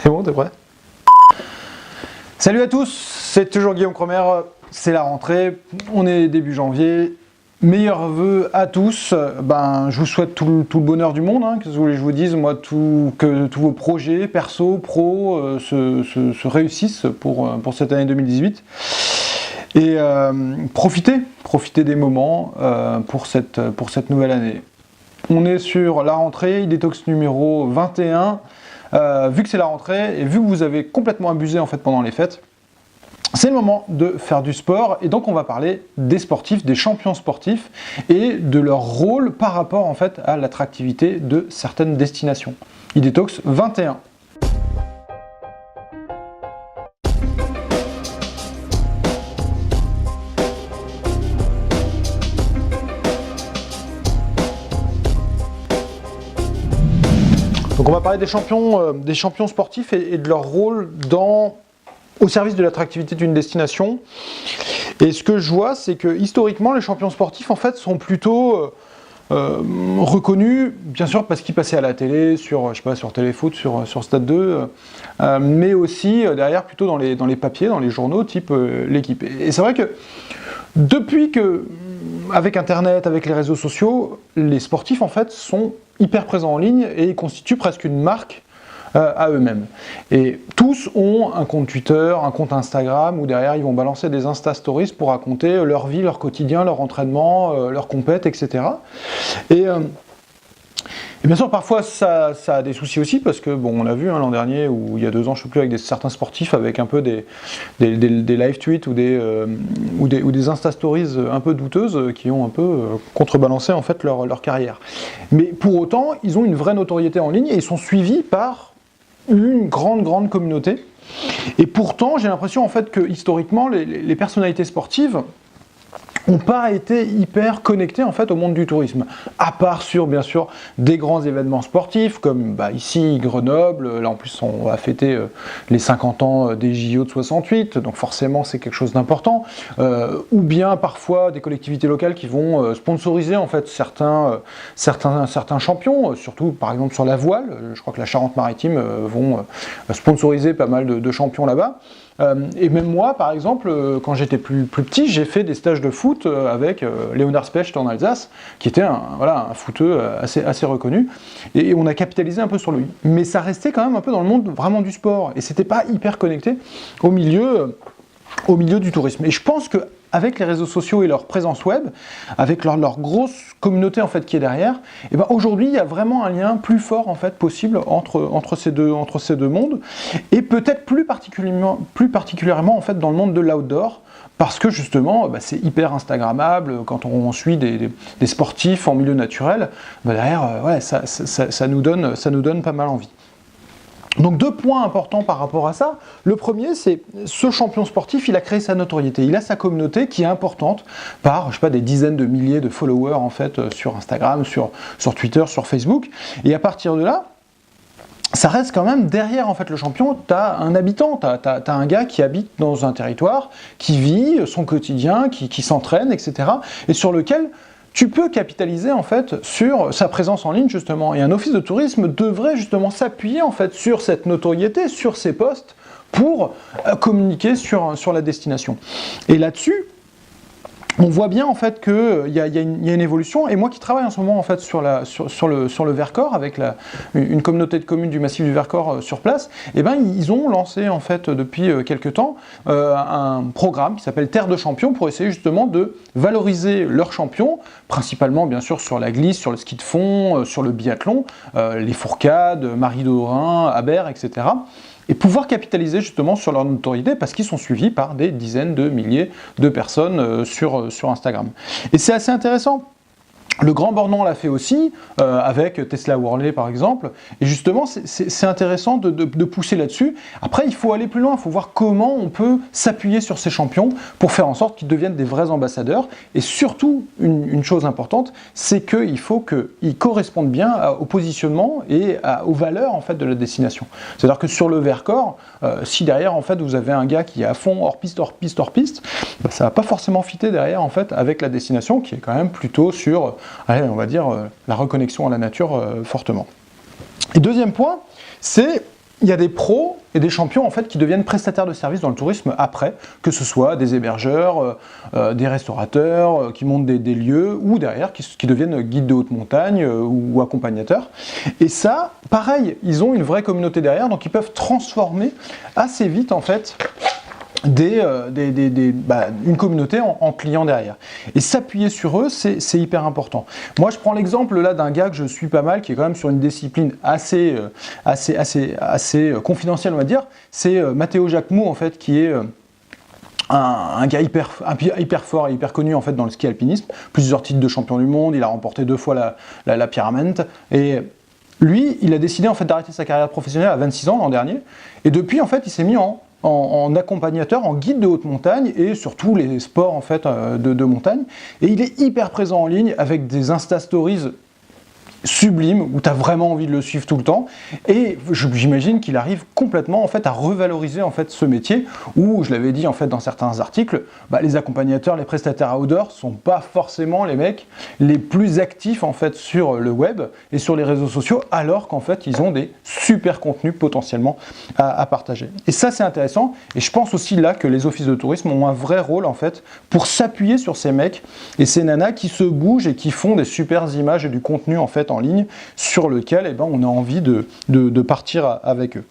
C'est bon, t'es prêt? Salut à tous, c'est toujours Guillaume Cromer, c'est la rentrée, on est début janvier. Meilleurs vœux à tous, je vous souhaite tout le bonheur du monde, que vous voulez que je vous dise, moi, que tous vos projets, perso, pro, se réussissent pour cette année 2018. Et profitez des moments pour cette nouvelle année. On est sur la rentrée, e-détox numéro 21. Vu que c'est la rentrée et vu que vous avez complètement abusé en fait pendant les fêtes, c'est le moment de faire du sport et donc on va parler des sportifs, des champions sportifs et de leur rôle par rapport en fait à l'attractivité de certaines destinations. e-détox 21. Donc on va parler des champions sportifs et de leur rôle au service de l'attractivité d'une destination. Et ce que je vois, c'est que historiquement, les champions sportifs en fait sont plutôt reconnus, bien sûr parce qu'ils passaient à la télé, sur Téléfoot, sur Stade 2, mais aussi derrière plutôt dans les papiers, dans les journaux type L'Équipe. Et c'est vrai que depuis que, avec Internet, avec les réseaux sociaux, les sportifs en fait sont hyper présents en ligne et ils constituent presque une marque à eux-mêmes. Et tous ont un compte Twitter, un compte Instagram, où derrière ils vont balancer des Insta Stories pour raconter leur vie, leur quotidien, leur entraînement, leur compète, etc. Et bien sûr, parfois ça a des soucis aussi, parce que on l'a vu l'an dernier, ou il y a 2 ans, je ne sais plus, avec certains sportifs avec un peu des live tweets ou des Insta Stories un peu douteuses qui ont un peu contrebalancé en fait leur carrière. Mais pour autant, ils ont une vraie notoriété en ligne et ils sont suivis par une grande communauté. Et pourtant, j'ai l'impression en fait que historiquement, les personnalités sportives n'ont pas été hyper connectés en fait au monde du tourisme, à part sur bien sûr des grands événements sportifs comme ici Grenoble, là en plus on va fêter les 50 ans des JO de 68, donc forcément c'est quelque chose d'important, ou bien parfois des collectivités locales qui vont sponsoriser en fait certains champions, surtout par exemple sur la voile, je crois que la Charente-Maritime vont sponsoriser pas mal de champions là-bas. Et même moi, par exemple, quand j'étais plus petit, j'ai fait des stages de foot avec Léonard Specht en Alsace, qui était un footeux assez reconnu, et on a capitalisé un peu sur lui. Mais ça restait quand même un peu dans le monde vraiment du sport, et c'était pas hyper connecté au milieu du tourisme. Et je pense que avec les réseaux sociaux et leur présence web, avec leur grosse communauté en fait qui est derrière, et aujourd'hui il y a vraiment un lien plus fort en fait possible entre ces deux mondes, et peut-être plus particulièrement en fait dans le monde de l'outdoor, parce que justement c'est hyper instagrammable quand on suit des sportifs en milieu naturel, derrière ça nous donne pas mal envie. Donc 2 points importants par rapport à ça. Le premier, c'est ce champion sportif, il a créé sa notoriété, il a sa communauté qui est importante par, des dizaines de milliers de followers en fait sur Instagram, sur Twitter, sur Facebook. Et à partir de là, ça reste quand même derrière en fait le champion, tu as un habitant, tu as un gars qui habite dans un territoire, qui vit son quotidien, qui s'entraîne, etc. et sur lequel tu peux capitaliser en fait sur sa présence en ligne justement, et un office de tourisme devrait justement s'appuyer en fait sur cette notoriété, sur ses posts pour communiquer sur la destination. Et là-dessus, on voit bien en fait qu'il y a une évolution, et moi qui travaille en ce moment en fait sur le Vercors avec une communauté de communes du massif du Vercors sur place, ils ont lancé en fait depuis quelques temps un programme qui s'appelle Terre de Champions pour essayer justement de valoriser leurs champions, principalement bien sûr sur la glisse, sur le ski de fond, sur le biathlon, les Fourcades, Marie-Dorin, Aber, etc. et pouvoir capitaliser justement sur leur notoriété parce qu'ils sont suivis par des dizaines de milliers de personnes sur Instagram. Et c'est assez intéressant. Le Grand Bornand l'a fait aussi, avec Tesla Worley par exemple, et justement c'est intéressant de pousser là-dessus. Après il faut aller plus loin, il faut voir comment on peut s'appuyer sur ces champions pour faire en sorte qu'ils deviennent des vrais ambassadeurs, et surtout une chose importante, c'est qu'il faut qu'ils correspondent bien au positionnement et aux valeurs en fait de la destination. C'est-à-dire que sur le Vercors, si derrière en fait vous avez un gars qui est à fond hors piste, ça va pas forcément fitter derrière en fait avec la destination qui est quand même plutôt sur on va dire la reconnexion à la nature fortement. Et deuxième point, c'est il y a des pros et des champions en fait qui deviennent prestataires de services dans le tourisme après, que ce soit des hébergeurs, des restaurateurs qui montent des lieux, ou derrière qui deviennent guides de haute montagne ou accompagnateurs. Et ça, pareil, ils ont une vraie communauté derrière, donc ils peuvent transformer assez vite en fait une communauté en clients derrière. Et s'appuyer sur eux, c'est hyper important. Moi, je prends l'exemple là d'un gars que je suis pas mal, qui est quand même sur une discipline assez confidentielle, on va dire. C'est Matteo Jacquemot, en fait, qui est un gars hyper fort et hyper connu en fait dans le ski alpinisme. Plusieurs titres de champion du monde, il a remporté 2 fois la Pyramide. Et lui, il a décidé en fait d'arrêter sa carrière professionnelle à 26 ans l'an dernier. Et depuis, en fait, il s'est mis en accompagnateur, en guide de haute montagne et sur tous les sports en fait de montagne. Et il est hyper présent en ligne avec des Insta Stories sublime, où tu as vraiment envie de le suivre tout le temps, et j'imagine qu'il arrive complètement en fait à revaloriser en fait ce métier, où je l'avais dit en fait dans certains articles, les accompagnateurs, les prestataires outdoor sont pas forcément les mecs les plus actifs en fait sur le web et sur les réseaux sociaux, alors qu'en fait ils ont des super contenus potentiellement à partager. Et ça c'est intéressant, et je pense aussi là que les offices de tourisme ont un vrai rôle en fait pour s'appuyer sur ces mecs et ces nanas qui se bougent et qui font des super images et du contenu en fait en ligne sur lequel on a envie de partir avec eux.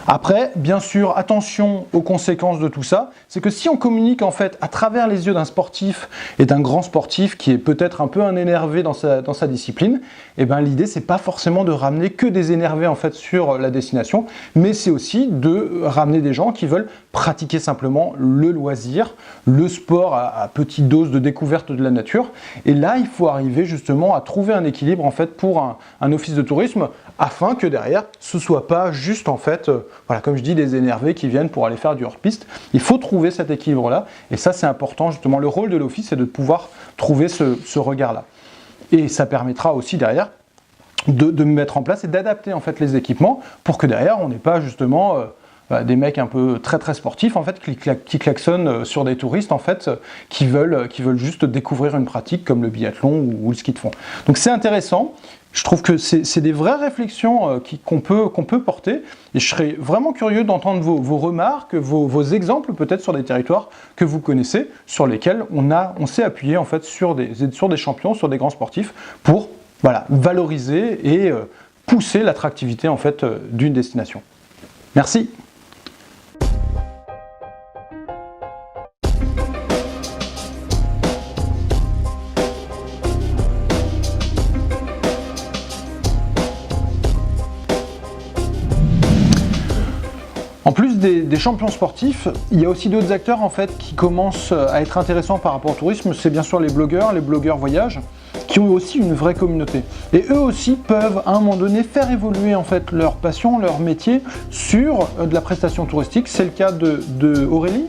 Après, bien sûr, attention aux conséquences de tout ça, c'est que si on communique en fait à travers les yeux d'un sportif et d'un grand sportif qui est peut-être un peu un énervé dans sa discipline, l'idée c'est pas forcément de ramener que des énervés en fait sur la destination, mais c'est aussi de ramener des gens qui veulent pratiquer simplement le loisir, le sport à petite dose de découverte de la nature. Et là, il faut arriver justement à trouver un équilibre en fait pour un office de tourisme, afin que derrière, ce soit pas juste en fait, comme je dis, des énervés qui viennent pour aller faire du hors-piste. Il faut trouver cet équilibre-là, et ça c'est important justement. Le rôle de l'office, c'est de pouvoir trouver ce regard-là. Et ça permettra aussi derrière de mettre en place et d'adapter en fait les équipements pour que derrière, on n'ait pas justement des mecs un peu très sportifs en fait qui klaxonnent sur des touristes en fait qui veulent juste découvrir une pratique comme le biathlon ou le ski de fond. Donc c'est intéressant. Je trouve que c'est des vraies réflexions qu'on peut porter, et je serais vraiment curieux d'entendre vos remarques, vos exemples peut-être sur des territoires que vous connaissez, sur lesquels on s'est appuyé en fait sur des champions, sur des grands sportifs pour valoriser et pousser l'attractivité en fait d'une destination. Merci. En plus des champions sportifs, il y a aussi d'autres acteurs en fait qui commencent à être intéressants par rapport au tourisme. C'est bien sûr les blogueurs voyage, qui ont aussi une vraie communauté. Et eux aussi peuvent à un moment donné faire évoluer en fait leur passion, leur métier sur de la prestation touristique. C'est le cas de Aurélie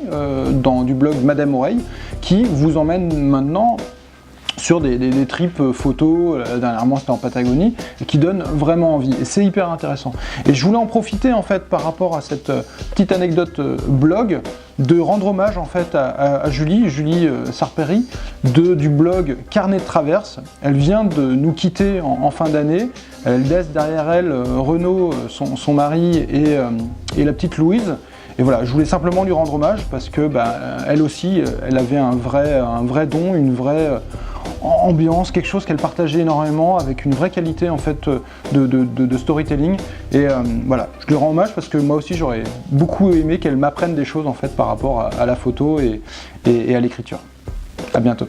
du blog Madame Oreille, qui vous emmène maintenant sur des trips photos, dernièrement c'était en Patagonie, et qui donnent vraiment envie. Et c'est hyper intéressant. Et je voulais en profiter en fait par rapport à cette petite anecdote blog, de rendre hommage en fait à Julie Sarperi du blog Carnet de Traverse. Elle vient de nous quitter en fin d'année. Elle laisse derrière elle Renaud, son mari, et la petite Louise. Et voilà, je voulais simplement lui rendre hommage parce que elle aussi, elle avait un vrai don, une vraie ambiance, quelque chose qu'elle partageait énormément, avec une vraie qualité en fait de storytelling. Et voilà, je lui rends hommage parce que moi aussi j'aurais beaucoup aimé qu'elle m'apprenne des choses en fait par rapport à la photo et à l'écriture. À bientôt.